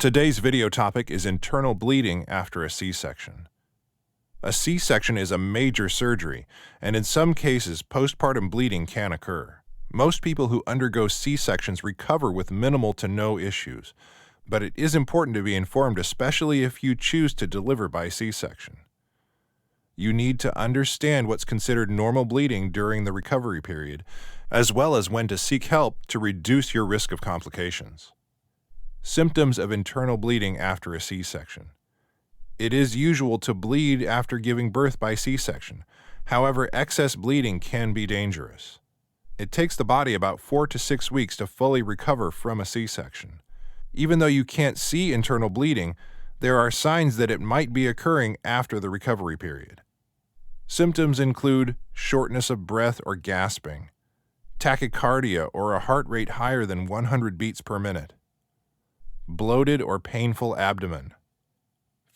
Today's video topic is internal bleeding after a C-section. A C-section is a major surgery, and in some cases, postpartum bleeding can occur. Most people who undergo C-sections recover with minimal to no issues, but it is important to be informed, especially if you choose to deliver by C-section. You need to understand what's considered normal bleeding during the recovery period, as well as when to seek help to reduce your risk of complications. Symptoms of internal bleeding after a C-section. It is usual to bleed after giving birth by C-section. However, excess bleeding can be dangerous. It takes the body about 4 to 6 weeks to fully recover from a C-section. Even though you can't see internal bleeding, there are signs that it might be occurring after the recovery period. Symptoms include shortness of breath or gasping, tachycardia or a heart rate higher than 100 beats per minute, bloated or painful abdomen,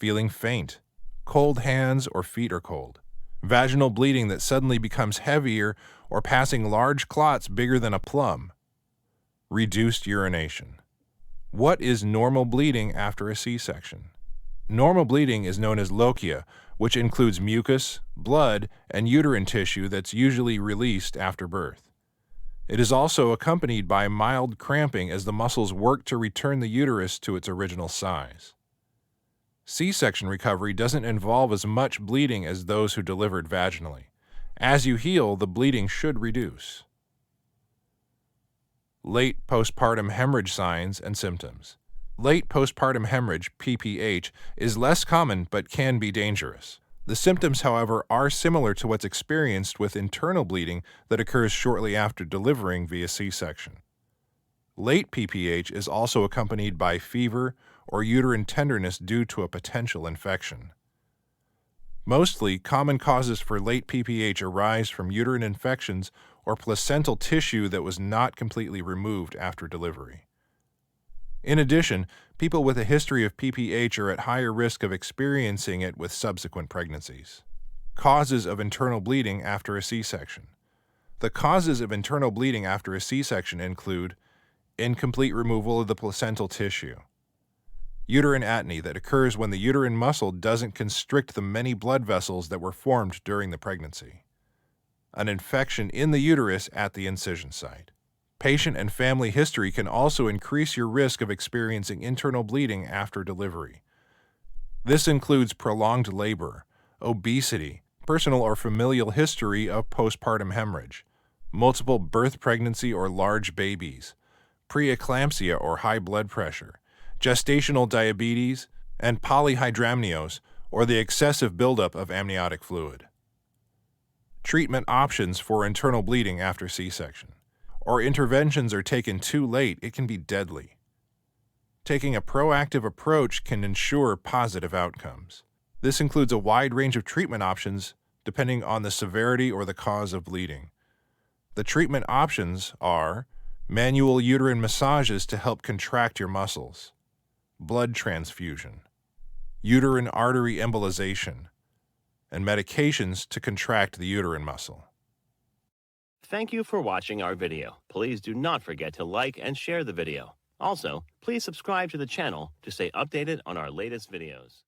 feeling faint, cold hands or feet are cold, vaginal bleeding that suddenly becomes heavier or passing large clots bigger than a plum, reduced urination. What is normal bleeding after a C-section? Normal bleeding is known as lochia, which includes mucus, blood, and uterine tissue that's usually released after birth. It is also accompanied by mild cramping as the muscles work to return the uterus to its original size. C-section recovery doesn't involve as much bleeding as those who delivered vaginally. As you heal, the bleeding should reduce. Late postpartum hemorrhage signs and symptoms. Late postpartum hemorrhage, PPH, is less common but can be dangerous. The symptoms, however, are similar to what's experienced with internal bleeding that occurs shortly after delivering via C-section. Late PPH is also accompanied by fever or uterine tenderness due to a potential infection. Mostly, common causes for late PPH arise from uterine infections or placental tissue that was not completely removed after delivery. In addition, people with a history of PPH are at higher risk of experiencing it with subsequent pregnancies. Causes of internal bleeding after a C-section. The causes of internal bleeding after a C-section include incomplete removal of the placental tissue, uterine atony that occurs when the uterine muscle doesn't constrict the many blood vessels that were formed during the pregnancy, an infection in the uterus at the incision site. Patient and family history can also increase your risk of experiencing internal bleeding after delivery. This includes prolonged labor, obesity, personal or familial history of postpartum hemorrhage, multiple birth pregnancy or large babies, preeclampsia or high blood pressure, gestational diabetes, and polyhydramnios or the excessive buildup of amniotic fluid. Treatment options for internal bleeding after C-section. Or interventions are taken too late, it can be deadly. Taking a proactive approach can ensure positive outcomes. This includes a wide range of treatment options depending on the severity or the cause of bleeding. The treatment options are manual uterine massages to help contract your muscles, blood transfusion, uterine artery embolization, and medications to contract the uterine muscle. Thank you for watching our video. Please do not forget to like and share the video. Also, please subscribe to the channel to stay updated on our latest videos.